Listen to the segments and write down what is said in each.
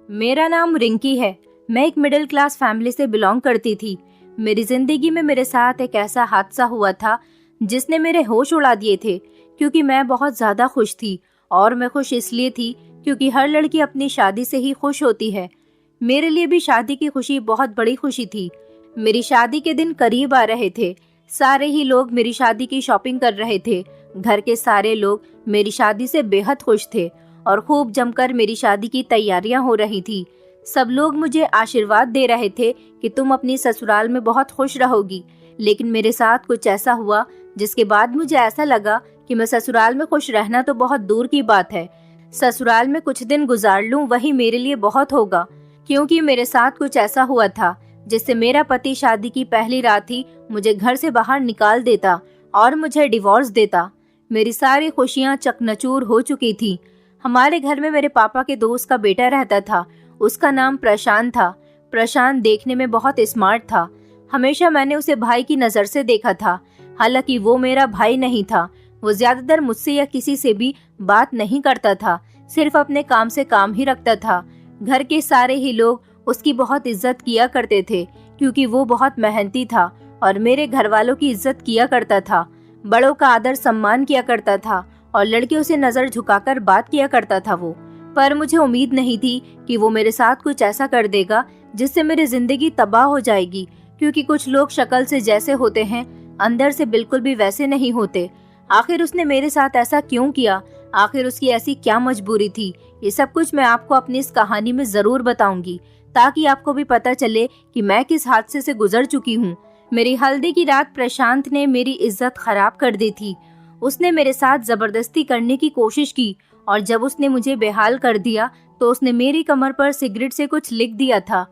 मेरा नाम रिंकी है। मैं एक मिडिल क्लास फैमिली से बिलोंग करती थी। मेरी जिंदगी में मेरे साथ एक ऐसा हादसा हुआ था जिसने मेरे होश उड़ा दिए थे, क्योंकि मैं बहुत ज्यादा खुश थी। और मैं खुश इसलिए थी क्योंकि हर लड़की अपनी शादी से ही खुश होती है। मेरे लिए भी शादी की खुशी बहुत बड़ी खुशी थी। मेरी शादी के दिन करीब आ रहे थे। सारे ही लोग मेरी शादी की शॉपिंग कर रहे थे। घर के सारे लोग मेरी शादी से बेहद खुश थे और खूब जमकर मेरी शादी की तैयारियां हो रही थी। सब लोग मुझे आशीर्वाद दे रहे थे कि तुम अपनी ससुराल में बहुत खुश रहोगी। लेकिन मेरे साथ कुछ ऐसा हुआ जिसके बाद मुझे ऐसा लगा कि मैं ससुराल में खुश रहना तो बहुत दूर की बात है। ससुराल में कुछ दिन गुजार लूं वही मेरे लिए बहुत होगा, क्योंकि मेरे साथ कुछ ऐसा हुआ था जिससे मेरा पति शादी की पहली रात ही मुझे घर से बाहर निकाल देता और मुझे डिवोर्स देता। मेरी सारी खुशियां चकनाचूर हो चुकी थी। हमारे घर में मेरे पापा के दोस्त का बेटा रहता था। उसका नाम प्रशांत था। प्रशांत देखने में बहुत स्मार्ट था। हमेशा मैंने उसे भाई की नजर से देखा था। हालांकि वो मेरा भाई नहीं था। वो ज्यादातर मुझसे या किसी से भी बात नहीं करता था, सिर्फ अपने काम से काम ही रखता था। घर के सारे ही लोग उसकी बहुत इज्जत किया करते थे, क्योंकि वो बहुत मेहनती था और मेरे घर वालों की इज्जत किया करता था। बड़ों का आदर सम्मान किया करता था और लड़कियों से नजर झुकाकर बात किया करता था वो। पर मुझे उम्मीद नहीं थी कि वो मेरे साथ कुछ ऐसा कर देगा जिससे मेरी जिंदगी तबाह हो जाएगी, क्योंकि कुछ लोग शक्ल से जैसे होते हैं अंदर से बिल्कुल भी वैसे नहीं होते। आखिर उसने मेरे साथ ऐसा क्यों किया? आखिर उसकी ऐसी क्या मजबूरी थी? ये सब कुछ मैं आपको अपनी इस कहानी में जरूर बताऊंगी, ताकि आपको भी पता चले कि मैं किस हादसे से गुजर चुकी हूँ। मेरी हल्दी की रात प्रशांत ने मेरी इज्जत खराब कर दी थी। उसने मेरे साथ जबरदस्ती करने की कोशिश की और जब उसने मुझे बेहाल कर दिया तो उसने मेरी कमर पर सिगरेट से कुछ लिख दिया था।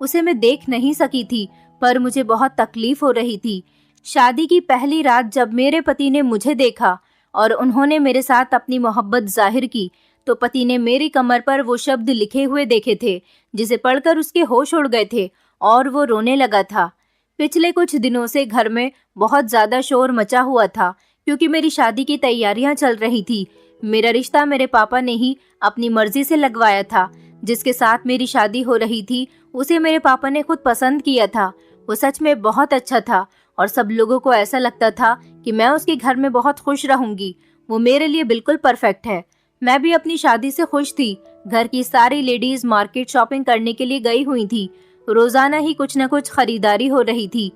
उसे मैं देख नहीं सकी थी, पर मुझे बहुत तकलीफ हो रही थी। शादी की पहली रात जब मेरे पति ने मुझे देखा और उन्होंने मेरे साथ अपनी मोहब्बत जाहिर की, तो पति ने मेरी कमर पर वो शब्द लिखे हुए देखे थे जिसे पढ़कर उसके होश उड़ गए थे और वो रोने लगा था। पिछले कुछ दिनों से घर में बहुत ज्यादा शोर मचा हुआ था, क्योंकि मेरी शादी की तैयारियां चल रही थी। मेरा रिश्ता मेरे पापा ने ही अपनी मर्जी से लगवाया था। जिसके साथ मेरी शादी हो रही थी उसे मेरे पापा ने खुद पसंद किया था। वो सच में बहुत अच्छा था और सब लोगों को ऐसा लगता था कि मैं उसके घर में बहुत खुश रहूंगी। वो मेरे लिए बिल्कुल परफेक्ट है। मैं भी अपनी शादी से खुश थी। घर की सारी लेडीज मार्केट शॉपिंग करने के लिए गई हुई थी। रोजाना ही कुछ न कुछ खरीदारी हो रही थी।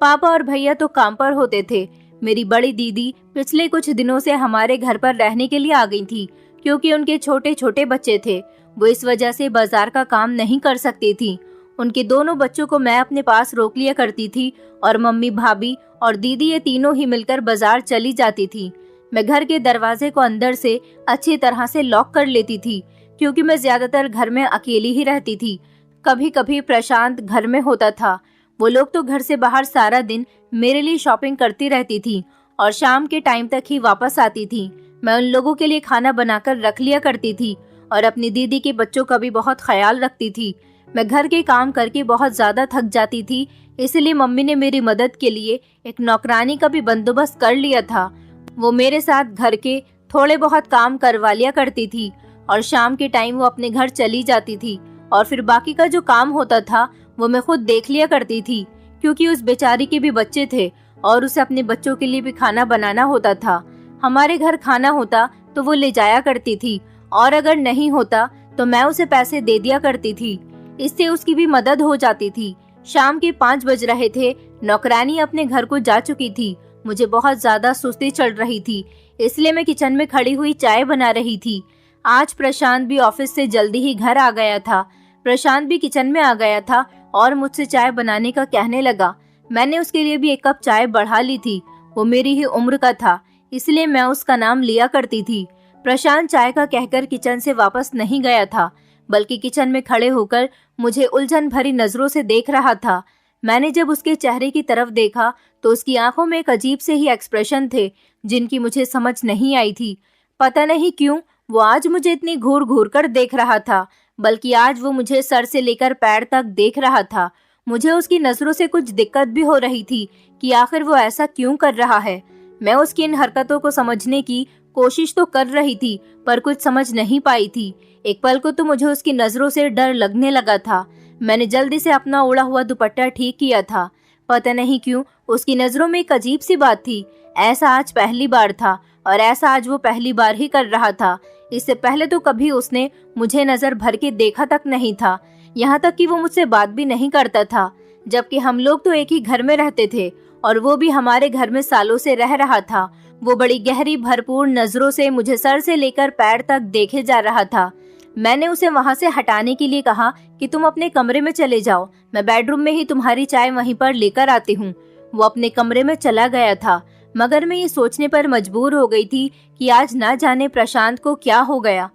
पापा और भैया तो काम पर होते थे। मेरी बड़ी दीदी पिछले कुछ दिनों से हमारे घर पर रहने के लिए आ गई थी, क्योंकि उनके छोटे छोटे बच्चे थे। वो इस वजह से बाजार का काम नहीं कर सकती थी। उनके दोनों बच्चों को मैं अपने पास रोक लिया करती थी और मम्मी, भाभी और दीदी ये तीनों ही मिलकर बाजार चली जाती थी। मैं घर के दरवाजे को अंदर से अच्छी तरह से लॉक कर लेती थी, क्योंकि मैं ज्यादातर घर में अकेली ही रहती थी। कभी कभी प्रशांत घर में होता था। वो लोग तो घर से बाहर सारा दिन मेरे लिए शॉपिंग करती रहती थी और शाम के टाइम तक ही वापस आती थी। मैं उन लोगों के लिए खाना बनाकर रख लिया करती थी और अपनी दीदी के बच्चों का भी बहुत ख्याल रखती थी। मैं घर के काम करके बहुत ज्यादा थक जाती थी, इसलिए मम्मी ने मेरी मदद के लिए एक नौकरानी का भी बंदोबस्त कर लिया था। वो मेरे साथ घर के थोड़े बहुत काम करवा लिया करती थी और शाम के टाइम वो अपने घर चली जाती थी और फिर बाकी का जो काम होता था वो मैं खुद देख लिया करती थी, क्योंकि उस बेचारी के भी बच्चे थे और उसे अपने बच्चों के लिए भी खाना बनाना होता था। हमारे घर खाना होता तो वो ले जाया करती थी और अगर नहीं होता तो मैं उसे पैसे दे दिया करती थी। इससे उसकी भी मदद हो जाती थी। शाम के 5 बज रहे थे। नौकरानी अपने घर को जा चुकी थी। मुझे बहुत ज्यादा सुस्ती चढ़ रही थी, इसलिए मैं किचन में खड़ी हुई चाय बना रही थी। आज प्रशांत भी ऑफिस से जल्दी ही घर आ गया था। प्रशांत भी किचन में आ गया था और मुझसे चाय बनाने का कहने लगा। मैंने उसके लिए भी 1 कप चाय बढ़ा ली थी। वो मेरी ही उम्र का था, इसलिए मैं उसका नाम लिया करती थी। प्रशांत चाय का कहकर किचन से वापस नहीं गया था, बल्कि किचन में खड़े होकर मुझे उलझन भरी नजरों से देख रहा था। मैंने जब उसके चेहरे की तरफ देखा तो उसकी आंखों में एक अजीब से ही एक्सप्रेशन थे, जिनकी मुझे समझ नहीं आई थी। पता नहीं क्यों वो आज मुझे इतनी घूर घूर कर देख रहा था, बल्कि आज वो मुझे सर से लेकर पैर तक देख रहा था। मुझे उसकी नजरों से कुछ दिक्कत भी हो रही थी कि आखिर वो ऐसा क्यों कर रहा है। मैं उसकी इन हरकतों को समझने की कोशिश तो कर रही थी पर कुछ समझ नहीं पाई थी। एक पल को तो मुझे उसकी नजरों से डर लगने लगा था। मैंने जल्दी से अपना उड़ा हुआ दुपट्टा ठीक किया था। पता नहीं क्यों उसकी नजरों में एक अजीब सी बात थी। ऐसा आज पहली बार था और ऐसा आज वो पहली बार ही कर रहा था। इससे पहले तो कभी उसने मुझे नजर भर के देखा तक नहीं था। यहाँ तक कि वो मुझसे बात भी नहीं करता था, जबकि हम लोग तो एक ही घर में रहते थे और वो भी हमारे घर में सालों से रह रहा था। वो बड़ी गहरी भरपूर नजरों से मुझे सर से लेकर पैर तक देखे जा रहा था। मैंने उसे वहां से हटाने के लिए कहा कि तुम अपने कमरे में चले जाओ, मैं बेडरूम में ही तुम्हारी चाय वहीं पर लेकर आती हूँ। वो अपने कमरे में चला गया था, मगर मैं ये सोचने पर मजबूर हो गई थी कि आज ना जाने प्रशांत को क्या हो गया।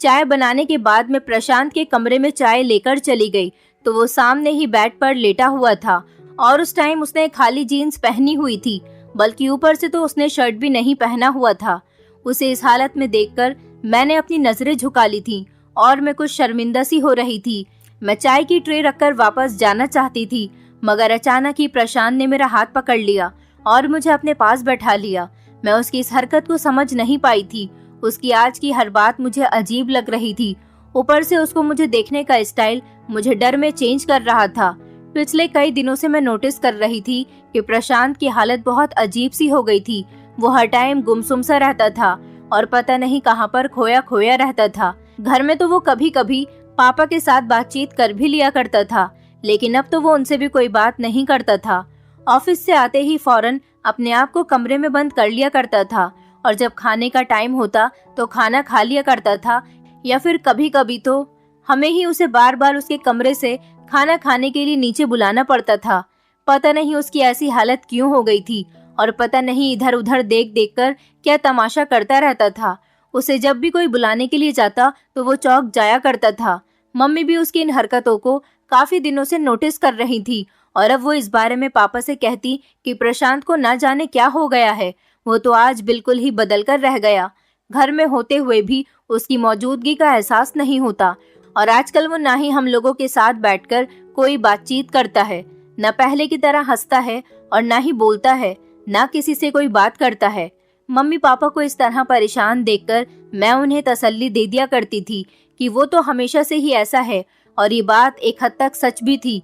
चाय बनाने के बाद मैं प्रशांत के कमरे में चाय लेकर चली गई तो वो सामने ही बेड पर लेटा हुआ था और उस टाइम उसने खाली जीन्स पहनी हुई थी, बल्कि ऊपर से तो उसने शर्ट भी नहीं पहना हुआ था। उसे इस हालत में देखकर मैंने अपनी नजरें झुका ली थी और मैं कुछ शर्मिंदा सी हो रही थी। मैं चाय की ट्रे रखकर वापस जाना चाहती थी, मगर अचानक ही प्रशांत ने मेरा हाथ पकड़ लिया और मुझे अपने पास बैठा लिया। मैं उसकी इस हरकत को समझ नहीं पाई थी। उसकी आज की हर बात मुझे अजीब लग रही थी। ऊपर से उसको मुझे देखने का स्टाइल मुझे डर में चेंज कर रहा था। पिछले कई दिनों से मैं नोटिस कर रही थी कि प्रशांत की हालत बहुत अजीब सी हो गई थी। वो हर टाइम गुमसुम सा रहता था और पता नहीं कहाँ पर खोया खोया रहता था। घर में तो वो कभी कभी पापा के साथ बातचीत कर भी लिया करता था, लेकिन अब तो वो उनसे भी कोई बात नहीं करता था। ऑफिस से आते ही फौरन अपने आप को कमरे में बंद कर लिया करता था और जब खाने का टाइम होता तो खाना खा लिया करता था, या फिर कभी कभी तो हमें ही उसे बार बार उसके कमरे से खाना खाने के लिए नीचे बुलाना पड़ता था। पता नहीं उसकी ऐसी हालत क्यों हो गई थी और पता नहीं इधर उधर देख देख कर क्या तमाशा करता रहता था। उसे जब भी कोई बुलाने के लिए जाता तो वो चौंक जाया करता था। मम्मी भी उसकी इन हरकतों को काफी दिनों से नोटिस कर रही थी और अब वो इस बारे में पापा से कहती कि प्रशांत को ना जाने क्या हो गया है। वो तो आज बिल्कुल ही बदल कर रह गया। घर में होते हुए भी उसकी मौजूदगी का एहसास नहीं होता और आजकल वो ना ही हम लोगों के साथ बैठकर कोई बातचीत करता है, न पहले की तरह हंसता है और ना ही बोलता है, ना किसी से कोई बात करता है। मम्मी पापा को इस तरह परेशान देखकर मैं उन्हें तसल्ली दे दिया करती थी कि वो तो हमेशा से ही ऐसा है और ये बात एक हद तक सच भी थी।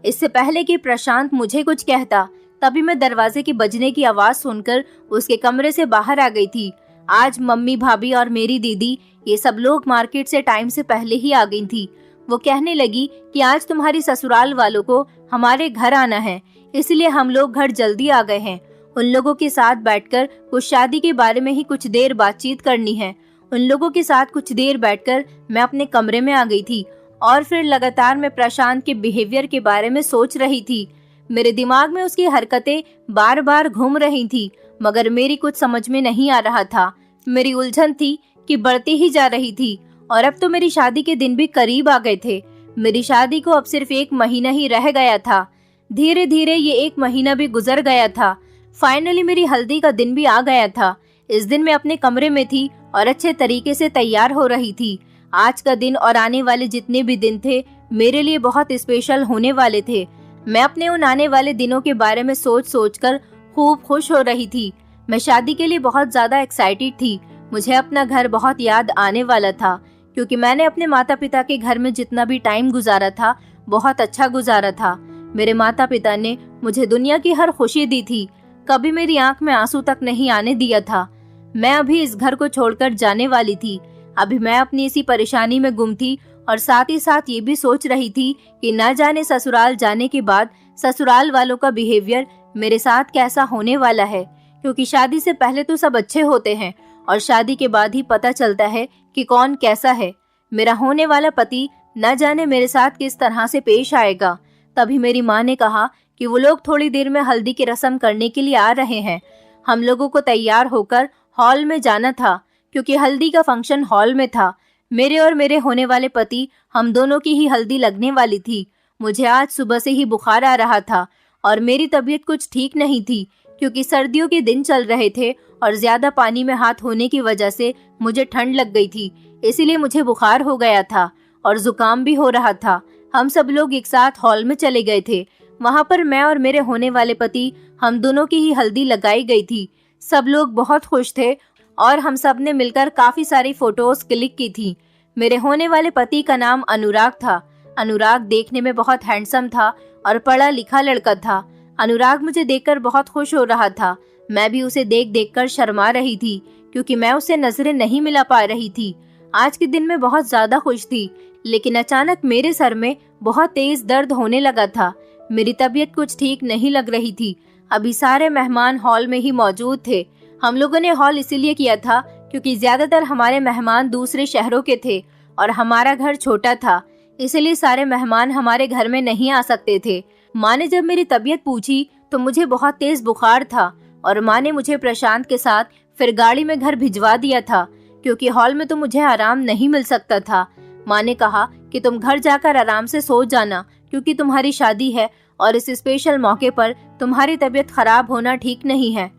इससे पहले कि प्रशांत मुझे कुछ कहता तभी मैं दरवाजे के बजने की आवाज सुनकर उसके कमरे से बाहर आ गई थी। आज मम्मी भाभी और मेरी दीदी ये सब लोग मार्केट से टाइम से पहले ही आ गई थी। वो कहने लगी कि आज तुम्हारी ससुराल वालों को हमारे घर आना है, इसलिए हम लोग घर जल्दी आ गए हैं। उन लोगों के साथ बैठकर कुछ शादी के बारे में ही कुछ देर बातचीत करनी है। उन लोगों के साथ कुछ देर बैठकर मैं अपने कमरे में आ गई थी और फिर लगातार मैं प्रशांत के बिहेवियर के बारे में सोच रही थी। मेरे दिमाग में उसकी हरकतें बार बार घूम रही थी, मगर मेरी कुछ समझ में नहीं आ रहा था। मेरी उलझन थी कि बढ़ती ही जा रही थी और अब तो मेरी शादी के दिन भी करीब आ गए थे। मेरी शादी को अब सिर्फ 1 महीना ही रह गया था। धीरे धीरे ये 1 महीना भी गुजर गया था। फाइनली मेरी हल्दी का दिन भी आ गया था। इस दिन मैं अपने कमरे में थी और अच्छे तरीके से तैयार हो रही थी। आज का दिन और आने वाले जितने भी दिन थे मेरे लिए बहुत स्पेशल होने वाले थे। मैं अपने उन आने वाले दिनों के बारे में सोच सोच कर खूब खुश हो रही थी। मैं शादी के लिए बहुत ज्यादा एक्साइटेड थी। मुझे अपना घर बहुत याद आने वाला था, क्योंकि मैंने अपने माता पिता के घर में जितना भी टाइम गुजारा था बहुत अच्छा गुजारा था। मेरे माता पिता ने मुझे दुनिया की हर खुशी दी थी, कभी मेरी आंख में आंसू तक नहीं आने दिया था। मैं अभी इस घर को छोड़कर जाने वाली थी। अभी मैं अपनी इसी परेशानी में गुम थी और साथ ही साथ ये भी सोच रही थी कि न जाने ससुराल जाने के बाद ससुराल वालों का बिहेवियर मेरे साथ कैसा होने वाला है, क्योंकि शादी से पहले तो सब अच्छे होते हैं और शादी के बाद ही पता चलता है कि कौन कैसा है। मेरा होने वाला पति न जाने मेरे साथ किस तरह से पेश आएगा। तभी मेरी माँ ने कहा कि वो लोग थोड़ी देर में हल्दी की रस्म करने के लिए आ रहे हैं। हम लोगों को तैयार होकर हॉल में जाना था, क्योंकि हल्दी का फंक्शन हॉल में था। मेरे और मेरे होने वाले पति, हम दोनों की ही हल्दी लगने वाली थी। मुझे आज सुबह से ही बुखार आ रहा था और मेरी तबीयत कुछ ठीक नहीं थी, क्योंकि सर्दियों के दिन चल रहे थे और ज्यादा पानी में हाथ होने की वजह से मुझे ठंड लग गई थी। इसीलिए मुझे बुखार हो गया था और जुकाम भी हो रहा था। हम सब लोग एक साथ हॉल में चले गए थे। वहां पर मैं और मेरे होने वाले पति, हम दोनों की ही हल्दी लगाई गई थी। सब लोग बहुत खुश थे और हम सब ने मिलकर काफी सारी फोटोज क्लिक की थी। मेरे होने वाले पति का नाम अनुराग था। अनुराग देखने में बहुत हैंडसम था और पढ़ा लिखा लड़का था। अनुराग मुझे देखकर बहुत खुश हो रहा था। मैं भी उसे देख देख कर शर्मा रही थी क्योंकि मैं उसे नजरें नहीं मिला पा रही थी। आज के दिन मैं बहुत ज्यादा खुश थी, लेकिन अचानक मेरे सर में बहुत तेज दर्द होने लगा था। मेरी तबीयत कुछ ठीक नहीं लग रही थी। अभी सारे मेहमान हॉल में ही मौजूद थे। हम लोगों ने हॉल इसीलिए किया था क्योंकि ज्यादातर हमारे मेहमान दूसरे शहरों के थे और हमारा घर छोटा था, इसलिए सारे मेहमान हमारे घर में नहीं आ सकते थे। माँ ने जब मेरी तबीयत पूछी तो मुझे बहुत तेज बुखार था और माँ ने मुझे प्रशांत के साथ फिर गाड़ी में घर भिजवा दिया था क्योंकि हॉल में तो मुझे आराम नहीं मिल सकता था। माँ ने कहा कि तुम घर जाकर आराम से सो जाना क्योंकि तुम्हारी शादी है और इस स्पेशल मौके पर तुम्हारी तबीयत खराब होना ठीक नहीं है।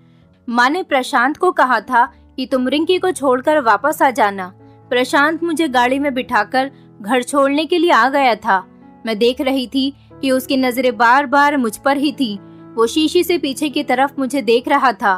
माँ ने प्रशांत को कहा था कि तुम रिंकी को छोड़कर वापस आ जाना। प्रशांत मुझे गाड़ी में बिठाकर घर छोड़ने के लिए आ गया था। मैं देख रही थी कि उसकी नजरें बार बार मुझ पर ही थी। वो शीशी से पीछे की तरफ मुझे देख रहा था।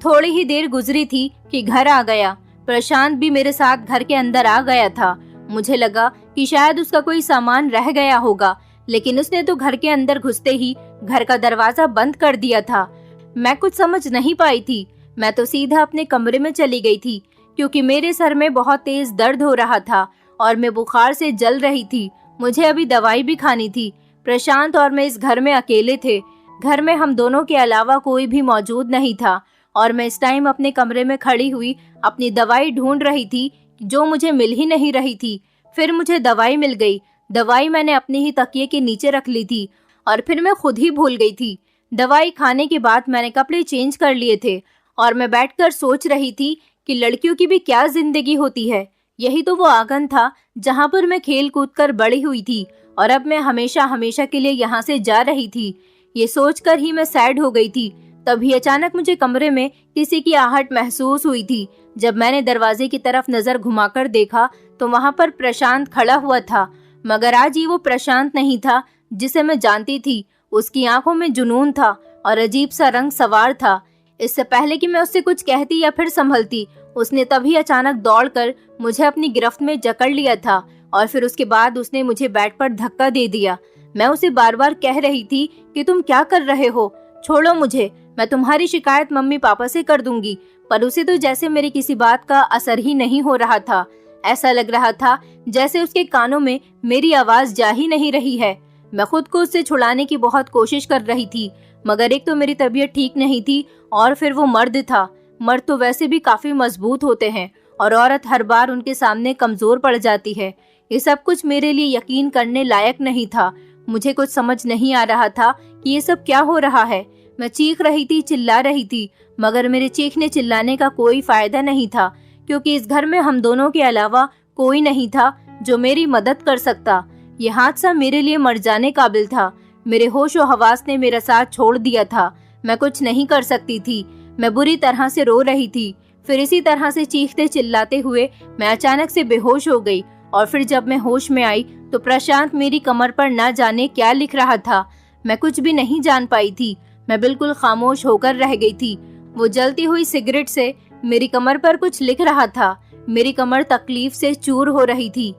थोड़ी ही देर गुजरी थी कि घर आ गया। प्रशांत भी मेरे साथ घर के अंदर आ गया था। मुझे लगा कि शायद उसका कोई सामान रह गया होगा, लेकिन उसने तो घर के अंदर घुसते ही घर का दरवाजा बंद कर दिया था। मैं कुछ समझ नहीं पाई थी। मैं तो सीधा अपने कमरे में चली गई थी क्योंकि मेरे सर में बहुत तेज दर्द हो रहा था और मैं बुखार से जल रही थी। मुझे अभी दवाई भी खानी थी। प्रशांत और मैं इस घर में अकेले थे। घर में हम दोनों के अलावा कोई भी मौजूद नहीं था और मैं इस टाइम अपने कमरे में खड़ी हुई अपनी दवाई ढूंढ रही थी जो मुझे मिल ही नहीं रही थी। फिर मुझे दवाई मिल गई। दवाई मैंने अपने ही तकिए के नीचे रख ली थी और फिर मैं खुद ही भूल गई थी। दवाई खाने के बाद मैंने कपड़े चेंज कर लिए थे और मैं बैठकर सोच रही थी कि लड़कियों की भी क्या जिंदगी होती है। यही तो वो आंगन था जहाँ पर मैं खेल कूद कर बड़ी हुई थी और अब मैं हमेशा हमेशा के लिए यहाँ से जा रही थी। ये सोचकर ही मैं सैड हो गई थी। तभी अचानक मुझे कमरे में किसी की आहट महसूस हुई थी। जब मैंने दरवाजे की तरफ नजर घुमाकर देखा तो वहाँ पर प्रशांत खड़ा हुआ था, मगर आज ये वो प्रशांत नहीं था जिसे मैं जानती थी। उसकी आंखों में जुनून था और अजीब सा रंग सवार था। इससे पहले कि मैं उससे कुछ कहती या फिर संभलती, उसने तभी अचानक दौड़कर मुझे अपनी गिरफ्त में जकड़ लिया था और फिर उसके बाद उसने मुझे बेड पर धक्का दे दिया। मैं उसे बार बार कह रही थी कि तुम क्या कर रहे हो, छोड़ो मुझे, मैं तुम्हारी शिकायत मम्मी पापा से कर दूंगी। पर उसे तो जैसे मेरी किसी बात का असर ही नहीं हो रहा था। ऐसा लग रहा था जैसे उसके कानों में मेरी आवाज जा ही नहीं रही है। मैं खुद को उससे छुड़ाने की बहुत कोशिश कर रही थी, मगर एक तो मेरी तबीयत ठीक नहीं थी और फिर वो मर्द था। मर्द तो वैसे भी काफी मजबूत होते हैं और औरत हर बार उनके सामने कमजोर पड़ जाती है। ये सब कुछ मेरे लिए यकीन करने लायक नहीं था। मुझे कुछ समझ नहीं आ रहा था कि ये सब क्या हो रहा है। मैं चीख रही थी, चिल्ला रही थी, मगर मेरे चीखने चिल्लाने का कोई फायदा नहीं था क्योंकि इस घर में हम दोनों के अलावा कोई नहीं था जो मेरी मदद कर सकता। ये हादसा मेरे लिए मर जाने काबिल था। मेरे होश और हवास ने मेरा साथ छोड़ दिया था। मैं कुछ नहीं कर सकती थी। मैं बुरी तरह से रो रही थी। फिर इसी तरह से चीखते चिल्लाते हुए मैं अचानक से बेहोश हो गई और फिर जब मैं होश में आई तो प्रशांत मेरी कमर पर ना जाने क्या लिख रहा था। मैं कुछ भी नहीं जान पाई थी। मैं बिल्कुल खामोश होकर रह गई थी। वो जलती हुई सिगरेट से मेरी कमर पर कुछ लिख रहा था। मेरी कमर तकलीफ से चूर हो रही थी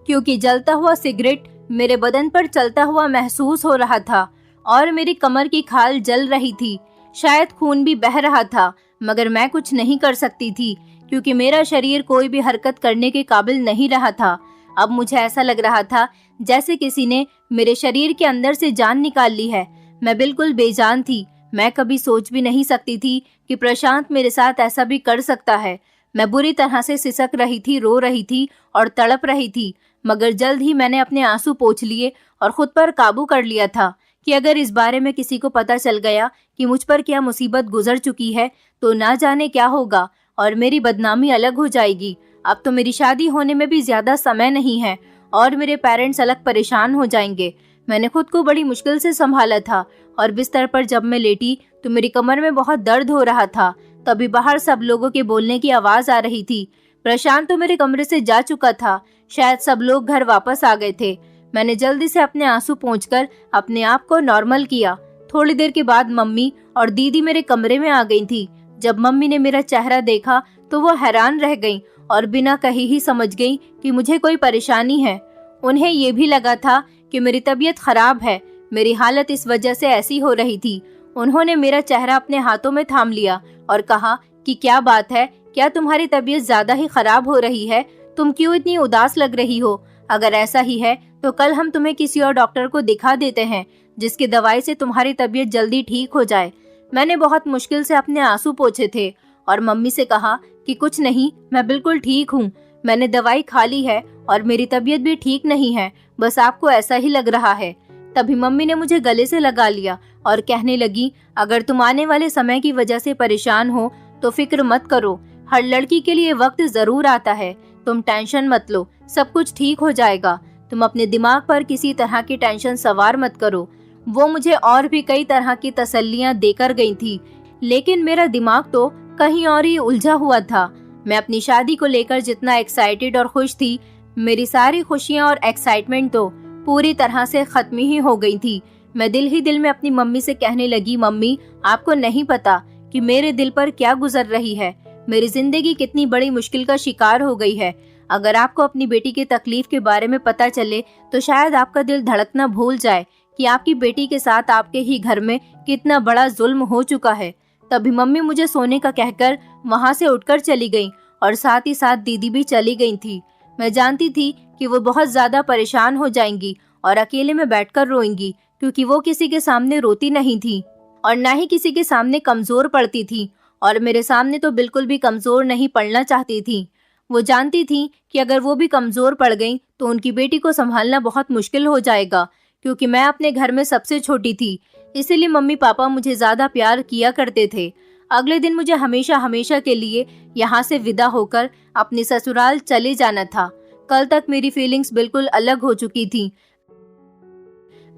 क्योंकि जलता हुआ सिगरेट मेरे बदन पर चलता हुआ महसूस हो रहा था और मेरी कमर की खाल जल रही थी। शायद खून भी बह रहा था, मगर मैं कुछ नहीं कर सकती थी क्योंकि मेरा शरीर कोई भी हरकत करने के काबिल नहीं रहा था। अब मुझे ऐसा लग रहा था जैसे किसी ने मेरे शरीर के अंदर से जान निकाल ली है। मैं बिल्कुल बेजान थी। मैं कभी सोच भी नहीं सकती थी कि प्रशांत मेरे साथ ऐसा भी कर सकता है। मैं बुरी तरह से सिसक रही थी, रो रही थी और तड़प रही थी, मगर जल्द ही मैंने अपने आंसू पोंछ लिए और खुद पर काबू कर लिया था कि अगर इस बारे में किसी को पता चल गया कि मुझ पर क्या मुसीबत गुजर चुकी है तो ना जाने क्या होगा और मेरी बदनामी अलग हो जाएगी। अब तो मेरी शादी होने में भी ज्यादा समय नहीं है और मेरे पेरेंट्स अलग परेशान हो जाएंगे। मैंने खुद को बड़ी मुश्किल से संभाला था और बिस्तर पर जब मैं लेटी तो मेरी कमर में बहुत दर्द हो रहा था। तभी बाहर सब लोगों के बोलने की आवाज आ रही थी। प्रशांत तो मेरे कमरे से जा चुका था। शायद सब लोग घर वापस आ गए थे। मैंने जल्दी से अपने आंसू पोंछकर अपने आप को नॉर्मल किया। थोड़ी देर के बाद मम्मी और दीदी मेरे कमरे में आ गई थी। जब मम्मी ने मेरा चेहरा देखा तो वो हैरान रह गईं और बिना कही ही समझ गईं कि मुझे कोई परेशानी है। उन्हें ये भी लगा था कि मेरी तबीयत खराब है, मेरी हालत इस वजह से ऐसी हो रही थी। उन्होंने मेरा चेहरा अपने हाथों में थाम लिया और कहा कि क्या बात है, क्या तुम्हारी तबीयत ज्यादा ही खराब हो रही है? तुम क्यों इतनी उदास लग रही हो? अगर ऐसा ही है तो कल हम तुम्हें किसी और डॉक्टर को दिखा देते हैं, जिसकी दवाई से तुम्हारी तबीयत जल्दी ठीक हो जाए। मैंने बहुत मुश्किल से अपने आंसू पोंछे थे और मम्मी से कहा कि कुछ नहीं, मैं बिल्कुल ठीक हूँ। मैंने दवाई खा ली है और मेरी तबीयत भी ठीक नहीं है, बस आपको ऐसा ही लग रहा है। तभी मम्मी ने मुझे गले से लगा लिया और कहने लगी, अगर तुम आने वाले समय की वजह से परेशान हो तो फिक्र मत करो, हर लड़की के लिए वक्त जरूर आता है। तुम टेंशन मत लो, सब कुछ ठीक हो जाएगा। तुम अपने दिमाग पर किसी तरह की टेंशन सवार मत करो। वो मुझे और भी कई तरह की तसल्लियां देकर गई थी, लेकिन मेरा दिमाग तो कहीं और ही उलझा हुआ था। मैं अपनी शादी को लेकर जितना एक्साइटेड और खुश थी, मेरी सारी खुशियां और एक्साइटमेंट तो पूरी तरह से खत्म ही हो गई थी। मैं दिल ही दिल में अपनी मम्मी से कहने लगी, मम्मी आपको नहीं पता कि मेरे दिल पर क्या गुजर रही है। मेरी जिंदगी कितनी बड़ी मुश्किल का शिकार हो गई है। अगर आपको अपनी बेटी की तकलीफ के बारे में पता चले तो शायद आपका दिल धड़कना भूल जाए कि आपकी बेटी के साथ आपके ही घर में कितना बड़ा जुल्म हो चुका है। तभी मम्मी मुझे सोने का कहकर वहाँ से उठकर चली गई और साथ ही साथ दीदी भी चली गई थी। मैं जानती थी कि वो बहुत ज्यादा परेशान हो जाएंगी और अकेले में बैठकर रोएंगी, क्योंकि वो किसी के सामने रोती नहीं थी और ना ही किसी के सामने कमजोर पड़ती थी, और मेरे सामने तो बिल्कुल भी कमजोर नहीं पड़ना चाहती थी। वो जानती थी कि अगर वो भी कमजोर पड़ गई तो उनकी बेटी को संभालना बहुत मुश्किल हो जाएगा, क्योंकि मैं अपने घर में सबसे छोटी थी। इसीलिए मम्मी पापा मुझे ज्यादा प्यार किया करते थे। अगले दिन मुझे हमेशा हमेशा के लिए यहाँ से विदा होकर अपने ससुराल चले जाना था। कल तक मेरी फीलिंग्स बिल्कुल अलग हो चुकी थी।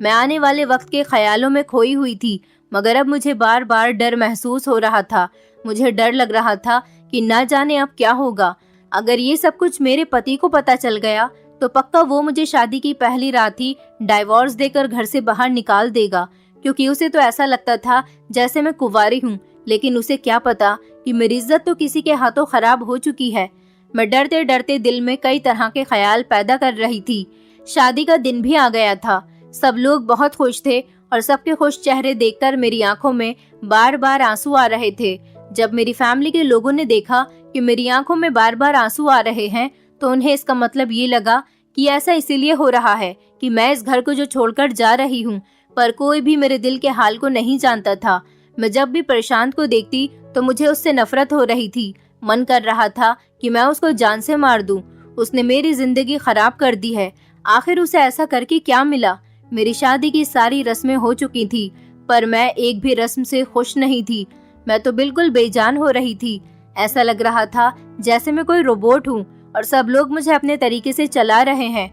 मैं आने वाले वक्त के ख्यालों में खोई हुई थी, मगर अब मुझे बार बार डर महसूस हो रहा था। मुझे डर लग रहा था कि ना जाने अब क्या होगा। अगर ये सब कुछ मेरे पति को पता चल गया तो पक्का वो मुझे शादी की पहली रात ही डाइवोर्स देकर घर से बाहर निकाल देगा, क्योंकि उसे तो ऐसा लगता था जैसे मैं कुंवारी हूँ। लेकिन उसे क्या पता कि मेरी इज्जत तो किसी के हाथों खराब हो चुकी है। मैं डरते डरते दिल में कई तरह के ख्याल पैदा कर रही थी। शादी का दिन भी आ गया था। सब लोग बहुत खुश थे और सबके खुश चेहरे देखकर मेरी आंखों में बार बार आंसू आ रहे थे। जब मेरी फैमिली के लोगों ने देखा कि मेरी आंखों में बार बार आंसू आ रहे हैं तो उन्हें इसका मतलब ये लगा कि ऐसा इसीलिए हो रहा है कि मैं इस घर को जो छोड़कर जा रही हूँ। पर कोई भी मेरे दिल के हाल को नहीं जानता था। मैं जब भी प्रशांत को देखती तो मुझे उससे नफरत हो रही थी। मन कर रहा था कि मैं उसको जान से मार दूं। उसने मेरी जिंदगी खराब कर दी है। आखिर उसे ऐसा करके क्या मिला? मेरी शादी की सारी रस्में हो चुकी थी, पर मैं एक भी रस्म से खुश नहीं थी। मैं तो बिल्कुल बेजान हो रही थी। ऐसा लग रहा था जैसे मैं कोई रोबोट हूँ और सब लोग मुझे अपने तरीके से चला रहे हैं।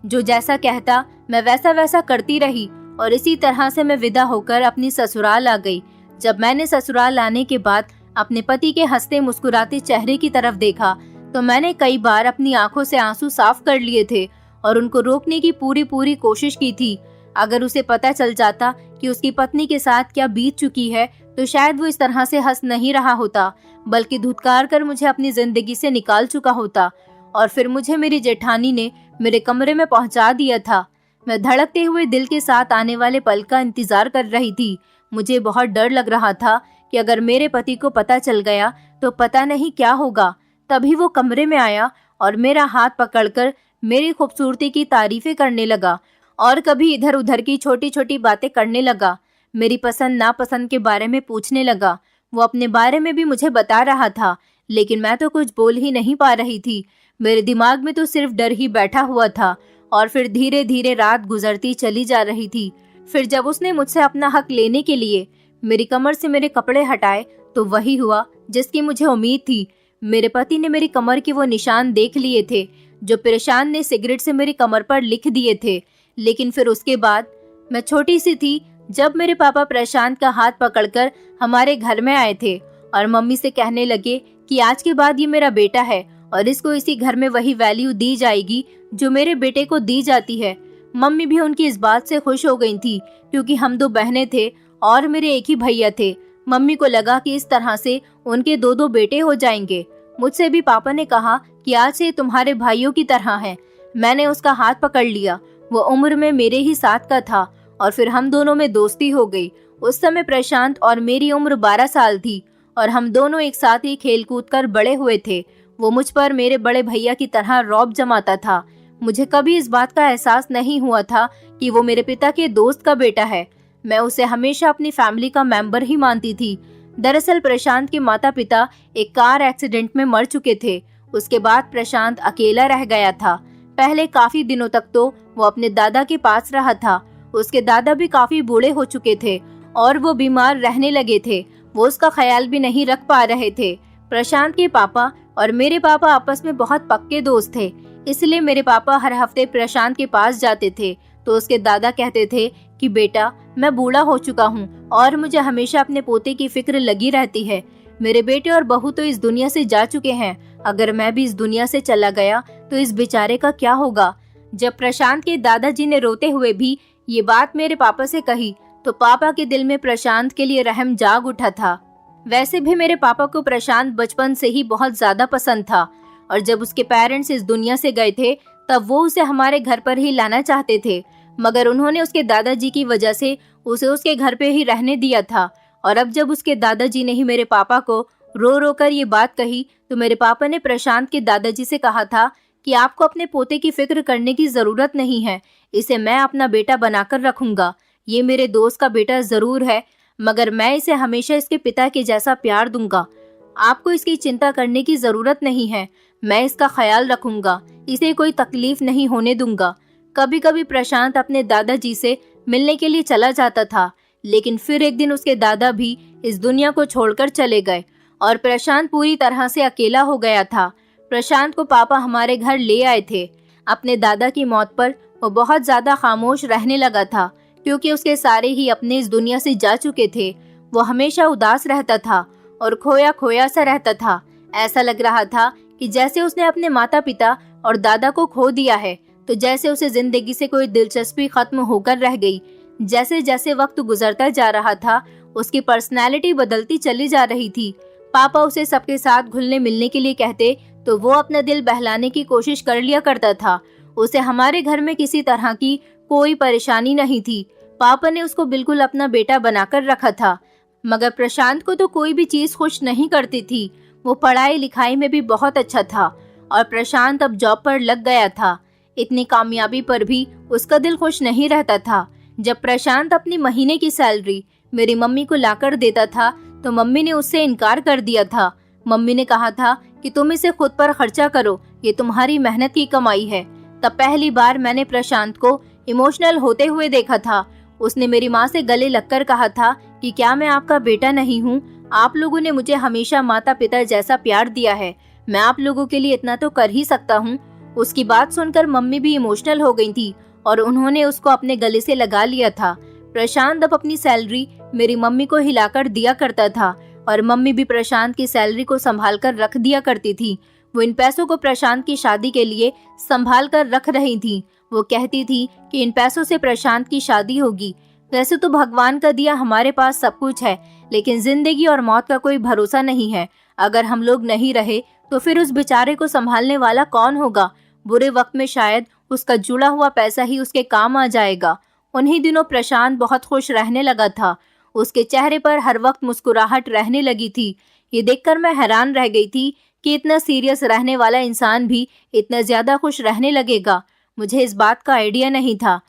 जो जैसा कहता मैं वैसा वैसा करती रही और इसी तरह से मैं विदा होकर अपनी ससुराल आ गई। जब मैंने ससुराल आने के बाद अपने पति के हंसते मुस्कुराते चेहरे की तरफ देखा तो मैंने कई बार अपनी आंखों से आंसू साफ कर लिए थे और उनको रोकने की पूरी कोशिश की थी। अगर उसे पता चल जाता कि उसकी पत्नी के साथ क्या बीत चुकी है तो शायद वो इस तरह से हंस नहीं रहा होता, बल्कि धुतकार कर मुझे अपनी जिंदगी से निकाल चुका होता। और फिर मुझे मेरी जेठानी ने मेरे कमरे में पहुंचा दिया था। मैं धड़कते हुए दिल के साथ आने वाले पल का इंतजार कर रही थी। मुझे बहुत डर लग रहा था कि अगर मेरे पति को पता चल गया तो पता नहीं क्या होगा। तभी वो कमरे में आया और मेरा हाथ पकड़कर मेरी खूबसूरती की तारीफें करने लगा और कभी इधर उधर की छोटी छोटी बातें करने लगा। मेरी पसंद नापसंद के बारे में पूछने लगा। वो अपने बारे में भी मुझे बता रहा था, लेकिन मैं तो कुछ बोल ही नहीं पा रही थी। मेरे दिमाग में तो सिर्फ डर ही बैठा हुआ था। और फिर धीरे धीरे रात गुजरती चली जा रही थी। फिर जब उसने मुझसे अपना हक लेने के लिए मेरी कमर से मेरे कपड़े हटाए तो वही हुआ जिसकी मुझे उम्मीद थी। मेरे पति ने मेरी कमर के वो निशान देख लिए थे जो प्रशांत ने सिगरेट से मेरी कमर पर लिख दिए थे। लेकिन फिर उसके बाद मैं छोटी सी थी जब मेरे पापा प्रशांत का हाथ पकड़कर हमारे घर में आए थे और मम्मी से कहने लगे कि आज के बाद ये मेरा बेटा है और इसको इसी घर में वही वैल्यू दी जाएगी जो मेरे बेटे को दी जाती है। मम्मी भी उनकी इस बात से खुश हो गई थी, क्योंकि हम 2 बहनें थे और मेरे एक ही भैया थे। मम्मी को लगा कि इस तरह से उनके 2 बेटे हो जाएंगे। मुझसे भी पापा ने कहा कि आज से तुम्हारे भाइयों की तरह है। मैंने उसका हाथ पकड़ लिया। वो उम्र में मेरे ही साथ का था और फिर हम दोनों में दोस्ती हो गई। उस समय प्रशांत और मेरी उम्र 12 साल थी और हम दोनों एक साथ ही खेल कूद कर बड़े हुए थे। वो मुझ पर मेरे बड़े भैया की तरह रौब जमाता था। मुझे कभी इस बात का एहसास नहीं हुआ था कि वो मेरे पिता के दोस्त का बेटा है। मैं उसे हमेशा अपनी फैमिली का मेंबर ही मानती थी। दरअसल प्रशांत के माता पिता एक कार एक्सीडेंट में मर चुके थे। उसके बाद प्रशांत अकेला रह गया था। पहले काफी दिनों तक तो वो अपने दादा के पास रहा था। उसके दादा भी काफी बूढ़े हो चुके थे और वो बीमार रहने लगे थे। वो उसका ख्याल भी नहीं रख पा रहे थे। प्रशांत के पापा और मेरे पापा आपस में बहुत पक्के दोस्त थे, इसलिए मेरे पापा हर हफ्ते प्रशांत के पास जाते थे तो उसके दादा कहते थे कि बेटा, मैं बूढ़ा हो चुका हूँ और मुझे हमेशा अपने पोते की फिक्र लगी रहती है। मेरे बेटे और बहू तो इस दुनिया से जा चुके हैं, अगर मैं भी इस दुनिया से चला गया तो इस बेचारे का क्या होगा। जब प्रशांत के दादाजी ने रोते हुए भी ये बात मेरे पापा से कही तो पापा के दिल में प्रशांत के लिए रहम जाग उठा था। वैसे भी मेरे पापा को प्रशांत बचपन से ही बहुत ज्यादा पसंद था और जब उसके पेरेंट्स इस दुनिया से गए थे तब वो उसे हमारे घर पर ही लाना चाहते थे, मगर उन्होंने उसके दादाजी की वजह से उसे उसके घर पे ही रहने दिया था। और अब जब उसके दादाजी ने ही मेरे पापा को रो रो कर ये बात कही तो मेरे पापा ने प्रशांत के दादाजी से कहा था कि आपको अपने पोते की फिक्र करने की जरूरत नहीं है, इसे मैं अपना बेटा बनाकर रखूंगा। ये मेरे दोस्त का बेटा जरूर है, मगर मैं इसे हमेशा इसके पिता के जैसा प्यार दूंगा। आपको इसकी चिंता करने की जरूरत नहीं है, मैं इसका ख्याल रखूंगा, इसे कोई तकलीफ नहीं होने दूंगा। कभी कभी प्रशांत अपने दादाजी से मिलने के लिए चला जाता था, लेकिन फिर एक दिन उसके दादा भी इस दुनिया को छोड़कर चले गए और प्रशांत पूरी तरह से अकेला हो गया था। प्रशांत को पापा हमारे घर ले आए थे। अपने दादा की मौत पर वो बहुत ज्यादा खामोश रहने लगा था, क्योंकि उसके सारे ही अपने इस दुनिया से जा चुके थे। वो हमेशा उदास रहता था और खोया खोया सा रहता था। ऐसा लग रहा था कि जैसे उसने अपने माता पिता और दादा को खो दिया है, तो जैसे उसे जिंदगी से कोई दिलचस्पी खत्म होकर रह गई। जैसे जैसे वक्त गुजरता जा रहा था उसकी पर्सनैलिटी बदलती चली जा रही थी। पापा उसे सबके साथ घुलने मिलने के लिए कहते तो वो अपना दिल बहलाने की कोशिश कर लिया करता था। उसे हमारे घर में किसी तरह की कोई परेशानी नहीं थी। पापा ने उसको बिल्कुल अपना बेटा बनाकर रखा था, मगर प्रशांत को तो कोई भी चीज खुश नहीं करती थी। वो पढ़ाई लिखाई में भी बहुत अच्छा था और प्रशांत अब जॉब पर लग गया था। इतनी कामयाबी पर भी उसका दिल खुश नहीं रहता था। जब प्रशांत अपनी महीने की सैलरी मेरी मम्मी को लाकर देता था तो मम्मी ने उससे इनकार कर दिया था। मम्मी ने कहा था कि तुम इसे खुद पर खर्चा करो, ये तुम्हारी मेहनत की कमाई है। तब पहली बार मैंने प्रशांत को इमोशनल होते हुए देखा था। उसने मेरी माँ से गले लगकर कहा था कि क्या मैं आपका बेटा नहीं हूँ? आप लोगों ने मुझे हमेशा माता पिता जैसा प्यार दिया है, मैं आप लोगों के लिए इतना तो कर ही सकता हूँ। उसकी बात सुनकर मम्मी भी इमोशनल हो गई थी और उन्होंने उसको अपने गले से लगा लिया था। प्रशांत अब अपनी सैलरी मेरी मम्मी को हिलाकर दिया करता था और मम्मी भी प्रशांत की सैलरी को संभाल कर रख दिया करती थी। वो इन पैसों को प्रशांत की शादी के लिए संभाल कर रख रही थी। वो कहती थी कि इन पैसों से प्रशांत की शादी होगी। वैसे तो भगवान का दिया हमारे पास सब कुछ है, लेकिन जिंदगी और मौत का कोई भरोसा नहीं है। अगर हम लोग नहीं रहे तो फिर उस बेचारे को संभालने वाला कौन होगा? बुरे वक्त में शायद उसका जुड़ा हुआ पैसा ही उसके काम आ जाएगा। उन्हीं दिनों प्रशांत बहुत खुश रहने लगा था। उसके चेहरे पर हर वक्त मुस्कुराहट रहने लगी थी। ये देखकर मैं हैरान रह गई थी कि इतना सीरियस रहने वाला इंसान भी इतना ज्यादा खुश रहने लगेगा। मुझे इस बात का आइडिया नहीं था।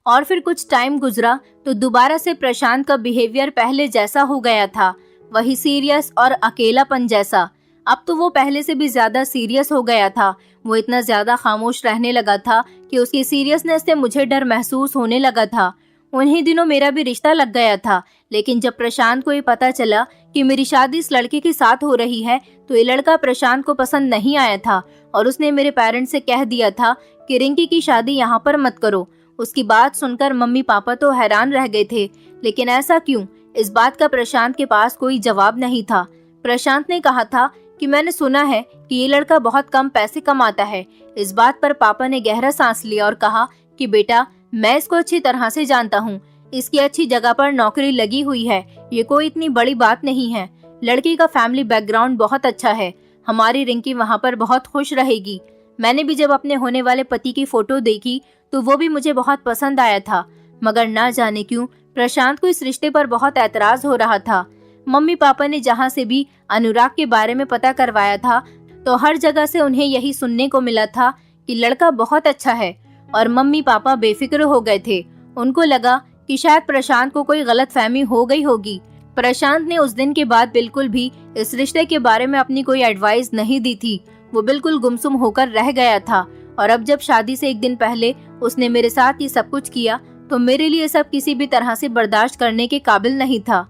और फिर कुछ टाइम गुजरा तो दोबारा से प्रशांत का बिहेवियर पहले जैसा हो गया था, वही सीरियस और अकेलापन जैसा। अब तो वो पहले से भी ज्यादा सीरियस हो गया था। वो इतना ज्यादा खामोश रहने लगा था कि उसकी सीरियसनेस से मुझे डर महसूस होने लगा था। उन्हीं दिनों मेरा भी रिश्ता लग गया था, लेकिन जब प्रशांत को ये पता चला कि मेरी शादी इस लड़के के साथ हो रही है तो ये लड़का प्रशांत को पसंद नहीं आया था और उसने मेरे पेरेंट्स से कह दिया था कि रिंकी की शादी यहाँ पर मत करो। उसकी बात सुनकर मम्मी पापा तो हैरान रह गए थे, लेकिन ऐसा क्यों? इस बात का प्रशांत के पास कोई जवाब नहीं था। प्रशांत ने कहा था कि मैंने सुना है कि ये लड़का बहुत कम पैसे कमाता है। इस बात पर पापा ने गहरा सांस लिया और कहा कि बेटा, मैं इसको अच्छी तरह से जानता हूँ, इसकी अच्छी जगह पर नौकरी लगी हुई है, ये कोई इतनी बड़ी बात नहीं है। लड़की का फैमिली बैकग्राउंड बहुत अच्छा है, हमारी रिंकी वहाँ पर बहुत खुश रहेगी। मैंने भी जब अपने होने वाले पति की फोटो देखी तो वो भी मुझे बहुत पसंद आया था, मगर ना जाने क्यों प्रशांत को इस रिश्ते पर बहुत ऐतराज हो रहा था। मम्मी पापा ने जहाँ से भी अनुराग के बारे में पता करवाया था तो हर जगह से उन्हें यही सुनने को मिला था कि लड़का बहुत अच्छा है, और मम्मी पापा बेफिक्र हो गए थे। उनको लगा कि शायद प्रशांत को कोई गलतफहमी हो गई होगी। प्रशांत ने उस दिन के बाद बिल्कुल भी इस रिश्ते के बारे में अपनी कोई एडवाइस नहीं दी थी। वो बिल्कुल गुमसुम होकर रह गया था, और अब जब शादी से एक दिन पहले उसने मेरे साथ ये सब कुछ किया तो मेरे लिए सब किसी भी तरह से बर्दाश्त करने के काबिल नहीं था।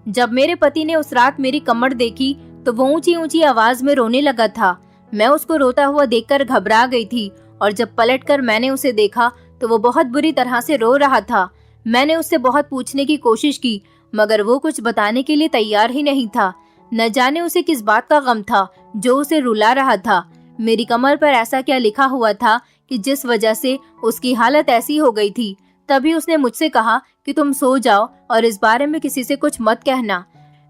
जब मेरे पति ने उस रात मेरी कमर देखी तो वो ऊंची ऊंची आवाज में रोने लगा था। मैं उसको रोता हुआ देखकर घबरा गई थी, और जब पलटकर मैंने उसे देखा तो वो बहुत बुरी तरह से रो रहा था। मैंने उससे बहुत पूछने की कोशिश की, मगर वो कुछ बताने के लिए तैयार ही नहीं था। न जाने उसे किस बात का गम था जो उसे रुला रहा था। मेरी कमर पर ऐसा क्या लिखा हुआ था कि जिस वजह से उसकी हालत ऐसी हो गई थी। तभी उसने मुझसे कहा कि तुम सो जाओ और इस बारे में किसी से कुछ मत कहना।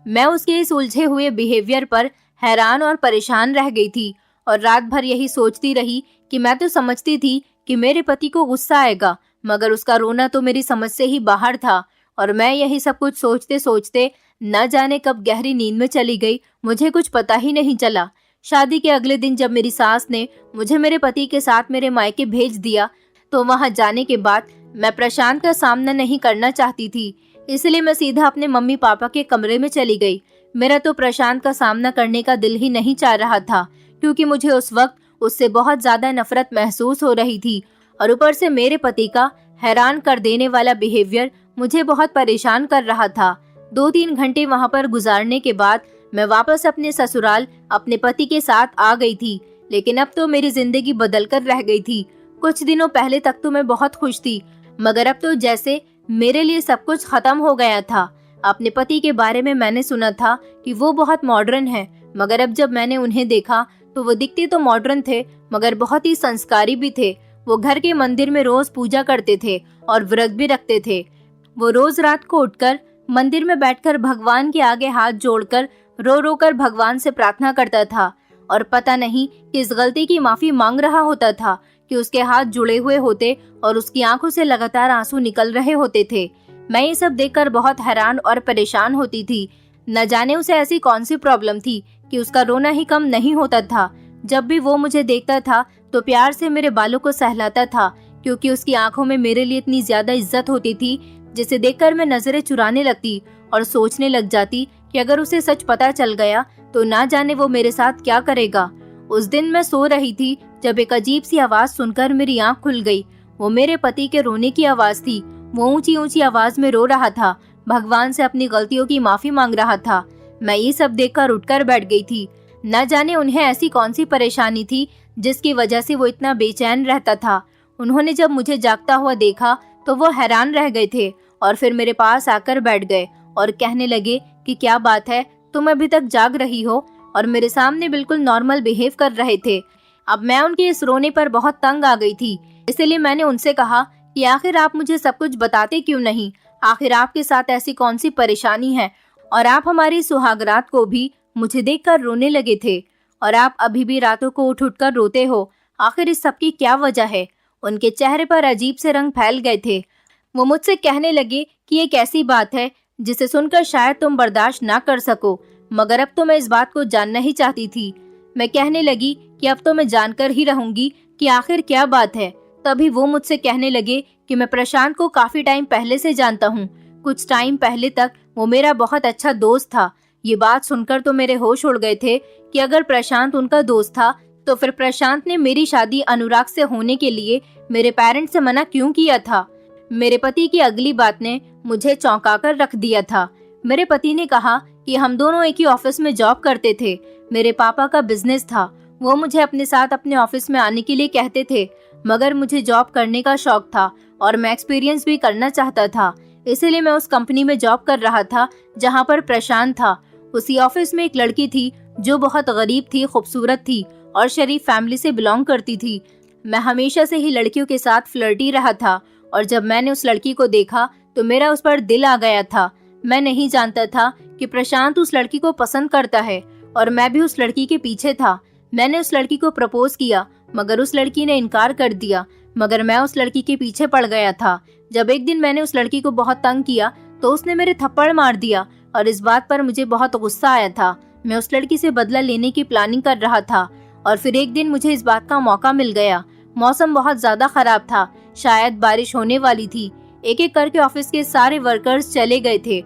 मैं उसके इस उलझे हुए बिहेवियर पर हैरान और परेशान रह गई थी, और रात भर यही सोचती रही कि मैं तो समझती थी कि मेरे पति को गुस्सा आएगा, मगर उसका रोना तो मेरी समझ से ही बाहर था। और मैं यही सब कुछ सोचते सोचते न जाने कब गहरी नींद में चली गई, मुझे कुछ पता ही नहीं चला। शादी के अगले दिन जब मेरी सास ने मुझे मेरे पति के साथ मेरे मायके भेज दिया तो वहां जाने के बाद मैं प्रशांत का सामना नहीं करना चाहती थी, इसलिए मैं सीधा अपने मम्मी पापा के कमरे में चली गई। मेरा तो प्रशांत का सामना करने का दिल ही नहीं चाह रहा था, क्योंकि मुझे उस वक्त उससे बहुत ज्यादा नफरत महसूस हो रही थी, और ऊपर से मेरे पति का हैरान कर देने वाला बिहेवियर मुझे बहुत परेशान कर रहा था। 2-3 घंटे वहां पर गुजारने के बाद मैं वापस अपने ससुराल अपने पति के साथ आ गई थी, लेकिन अब तो मेरी जिंदगी बदल कर रह गई थी। कुछ दिनों पहले तक तो मैं बहुत खुश थी, मगर अब तो जैसे मेरे लिए सब कुछ खत्म हो गया था। अपने पति के बारे में मैंने सुना था कि वो बहुत मॉडर्न है, मगर अब जब मैंने उन्हें देखा तो वो दिखते तो मॉडर्न थे, मगर बहुत ही संस्कारी भी थे। वो घर के मंदिर में रोज पूजा करते थे और व्रत भी रखते थे। वो रोज रात को उठकर मंदिर में बैठकर भगवान के आगे हाथ जोड़कर रो रो कर भगवान से प्रार्थना करता था, और पता नहीं किस गलती की माफी मांग रहा होता था कि उसके हाथ जुड़े हुए होते और उसकी आंखों से लगातार आंसू निकल रहे होते थे। मैं ये सब देखकर बहुत हैरान और परेशान होती थी। न जाने उसे ऐसी कौन सी प्रॉब्लम थी कि उसका रोना ही कम नहीं होता था। जब भी वो मुझे देखता था तो प्यार से मेरे बालों को सहलाता था, क्योंकि उसकी आंखों में मेरे लिए इतनी ज्यादा इज्जत होती थी, जिसे देखकर मैं नजरें चुराने लगती और सोचने लग जाती कि अगर उसे सच पता चल गया तो ना जाने वो मेरे साथ क्या करेगा। उस दिन मैं सो रही थी जब एक अजीब सी आवाज सुनकर मेरी आंख खुल गई। वो मेरे पति के रोने की आवाज थी। वो ऊंची ऊंची आवाज में रो रहा था, भगवान से अपनी गलतियों की माफी मांग रहा था। मैं ये सब देखकर उठकर बैठ गई थी। न जाने उन्हें ऐसी कौन सी परेशानी थी जिसकी वजह से वो इतना बेचैन रहता था। उन्होंने जब मुझे जागता हुआ देखा तो वो हैरान रह गए थे, और फिर मेरे पास आकर बैठ गए और कहने लगे कि क्या बात है, तुम अभी तक जाग रही हो, और मेरे सामने बिल्कुल नॉर्मल बिहेव कर रहे थे। अब मैं उनके इस रोने पर बहुत तंग आ गई थी, इसलिए मैंने उनसे कहा कि आखिर आप मुझे सब कुछ बताते क्यों नहीं? आखिर आपके साथ ऐसी कौन सी परेशानी है? और आप हमारी सुहागरात को भी मुझे देखकर रोने लगे थे, और आप अभी भी रातों को उठ उठ कर रोते हो। आखिर इस सब की क्या वजह है? उनके चेहरे पर अजीब से रंग फैल गए थे। वो मुझसे कहने लगे कि ये कैसी बात है जिसे सुनकर शायद तुम बर्दाश्त ना कर सको, मगर अब तो मैं इस बात को जानना ही चाहती थी। मैं कहने लगी कि अब तो मैं जानकर ही रहूंगी कि आखिर क्या बात है। तभी वो मुझसे कहने लगे कि मैं प्रशांत को काफी टाइम पहले से जानता हूँ। कुछ टाइम पहले तक वो मेरा बहुत अच्छा दोस्त था। ये बात सुनकर तो मेरे होश उड़ गए थे कि अगर प्रशांत उनका दोस्त था तो फिर प्रशांत ने मेरी शादी अनुराग से होने के लिए मेरे पेरेंट्स से मना क्यों किया था? मेरे पति की अगली बात ने मुझे चौंकाकर रख दिया था। मेरे पति ने कहा कि हम दोनों एक ही ऑफिस में जॉब करते थे। मेरे पापा का बिजनेस था। वो मुझे अपने साथ अपने ऑफिस में आने के लिए कहते थे, मगर मुझे जॉब करने का शौक था और मैं एक्सपीरियंस भी करना चाहता था, इसलिए मैं उस कंपनी में जॉब कर रहा था जहाँ पर प्रशांत था। उसी ऑफिस में एक लड़की थी जो बहुत गरीब थी, खूबसूरत थी और शरीफ फैमिली से बिलोंग करती थी। मैं हमेशा से ही लड़कियों के साथ फ्लर्टी रहा था, और जब मैंने उस लड़की को देखा तो मेरा उस पर दिल आ गया था। मैं नहीं जानता था कि प्रशांत उस लड़की को पसंद करता है, और मैं भी उस लड़की के पीछे था। मैंने उस लड़की को प्रपोज किया मगर उस लड़की ने इनकार कर दिया, मगर मैं उस लड़की के पीछे पड़ गया था। जब एक दिन मैंने उस लड़की को बहुत तंग किया तो उसने मेरे थप्पड़ मार दिया और इस बात पर मुझे बहुत गुस्सा आया था। मैं उस लड़की से बदला लेने की प्लानिंग कर रहा था और फिर एक दिन मुझे इस बात का मौका मिल गया। मौसम बहुत ज्यादा खराब था, शायद बारिश होने वाली थी। एक एक करके ऑफिस के सारे वर्कर्स चले गए थे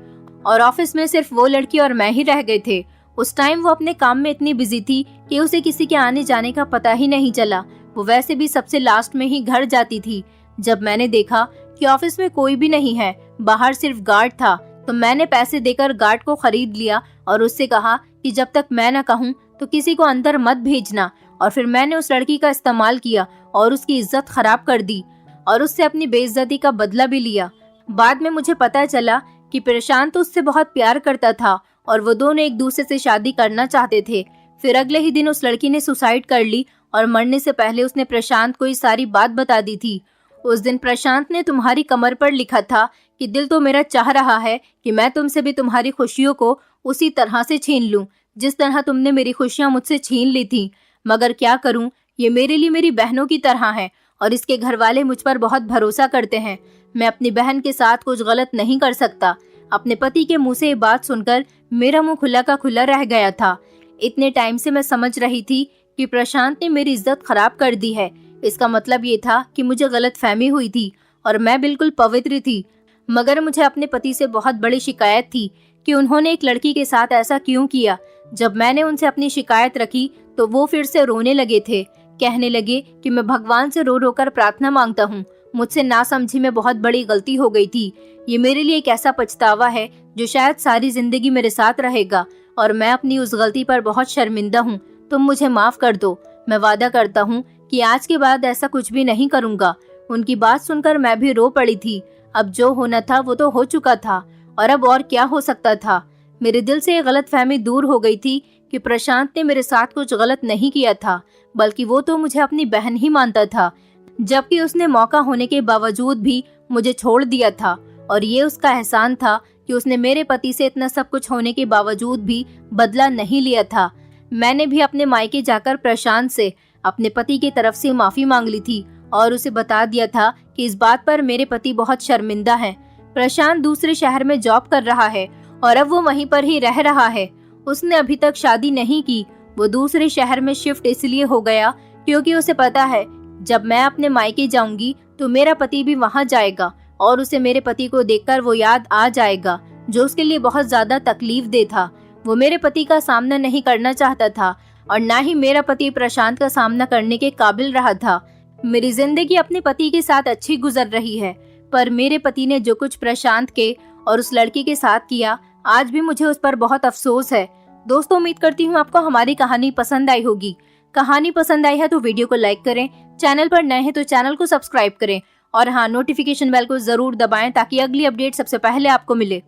और ऑफिस में सिर्फ वो लड़की और मैं ही रह गए थे। उस टाइम वो अपने काम में इतनी बिजी थी कि उसे किसी के आने जाने का पता ही नहीं चला। वो वैसे भी सबसे लास्ट में ही घर जाती थी। जब मैंने देखा कि ऑफिस में कोई भी नहीं है, बाहर सिर्फ गार्ड था, तो मैंने पैसे देकर गार्ड को खरीद लिया और उससे कहा कि जब तक मैं न कहूँ तो किसी को अंदर मत भेजना। और फिर मैंने उस लड़की का इस्तेमाल किया और उसकी इज्जत खराब कर दी और उससे अपनी बेइज्जती का बदला भी लिया। बाद में मुझे पता चला कि प्रशांत उससे बहुत प्यार करता था और वो दोनों एक दूसरे से शादी करना चाहते थे। फिर अगले ही दिन उस लड़की ने सुसाइड कर ली और मरने से पहले उसने प्रशांत को ये सारी बात बता दी थी। उस दिन प्रशांत ने तुम्हारी कमर पर लिखा था कि दिल तो मेरा चाह रहा है कि मैं तुमसे भी तुम्हारी खुशियों को उसी तरह से छीन लूं जिस तरह तुमने मेरी खुशियां मुझसे छीन ली थी। मगर क्या करूं, ये मेरे लिए मेरी बहनों की तरह है और इसके घर वाले मुझ पर बहुत भरोसा करते हैं। मैं अपनी बहन के साथ कुछ गलत नहीं कर सकता। अपने पति के मुंह से ये बात सुनकर मेरा मुंह खुला का खुला रह गया था। इतने टाइम से मैं समझ रही थी कि प्रशांत ने मेरी इज्जत खराब कर दी है। इसका मतलब ये था कि मुझे गलतफहमी हुई थी और मैं बिल्कुल पवित्र थी। मगर मुझे अपने पति से बहुत बड़ी शिकायत थी कि उन्होंने एक लड़की के साथ ऐसा क्यों किया। जब मैंने उनसे अपनी शिकायत रखी तो वो फिर से रोने लगे थे। कहने लगे कि मैं भगवान से रो रो कर प्रार्थना मांगता हूँ। मुझसे नासमझी में बहुत बड़ी गलती हो गई थी। ये मेरे लिए एक ऐसा पछतावा है जो शायद सारी जिंदगी मेरे साथ रहेगा और मैं अपनी उस गलती पर बहुत शर्मिंदा हूँ। तुम मुझे माफ कर दो। मैं वादा करता हूँ कि आज के बाद ऐसा कुछ भी नहीं करूँगा। उनकी बात सुनकर मैं भी रो पड़ी थी। अब जो होना था वो तो हो चुका था और अब और क्या हो सकता था। मेरे दिल से ये गलतफहमी दूर हो गई थी कि प्रशांत ने मेरे साथ कुछ गलत नहीं किया था, बल्कि वो तो मुझे अपनी बहन ही मानता था, जबकि उसने मौका होने के बावजूद भी मुझे छोड़ दिया था। और ये उसका एहसान था कि उसने मेरे पति से इतना सब कुछ होने के बावजूद भी बदला नहीं लिया था। मैंने भी अपने मायके जाकर प्रशांत से अपने पति की तरफ से माफी मांग ली थी और उसे बता दिया था कि इस बात पर मेरे पति बहुत शर्मिंदा हैं। प्रशांत दूसरे शहर में जॉब कर रहा है और अब वो वहीं पर ही रह रहा है। उसने अभी तक शादी नहीं की। वो दूसरे शहर में शिफ्ट इसलिए हो गया क्योंकि उसे पता है जब मैं अपने मायके जाऊंगी तो मेरा पति भी वहां जाएगा और उसे मेरे पति को देखकर वो याद आ जाएगा जो उसके लिए बहुत ज्यादा तकलीफ दे था। वो मेरे पति का सामना नहीं करना चाहता था और ना ही मेरा पति प्रशांत का सामना करने के काबिल रहा था। मेरी जिंदगी अपने पति के साथ अच्छी गुजर रही है, पर मेरे पति ने जो कुछ प्रशांत के और उस लड़की के साथ किया, आज भी मुझे उस पर बहुत अफसोस है। दोस्तों, उम्मीद करती हूँ आपको हमारी कहानी पसंद आई होगी। कहानी पसंद आई है तो वीडियो को लाइक करें, चैनल पर नए हैं तो चैनल को सब्सक्राइब करें और हाँ, नोटिफिकेशन बेल को जरूर दबाएं ताकि अगली अपडेट सबसे पहले आपको मिले।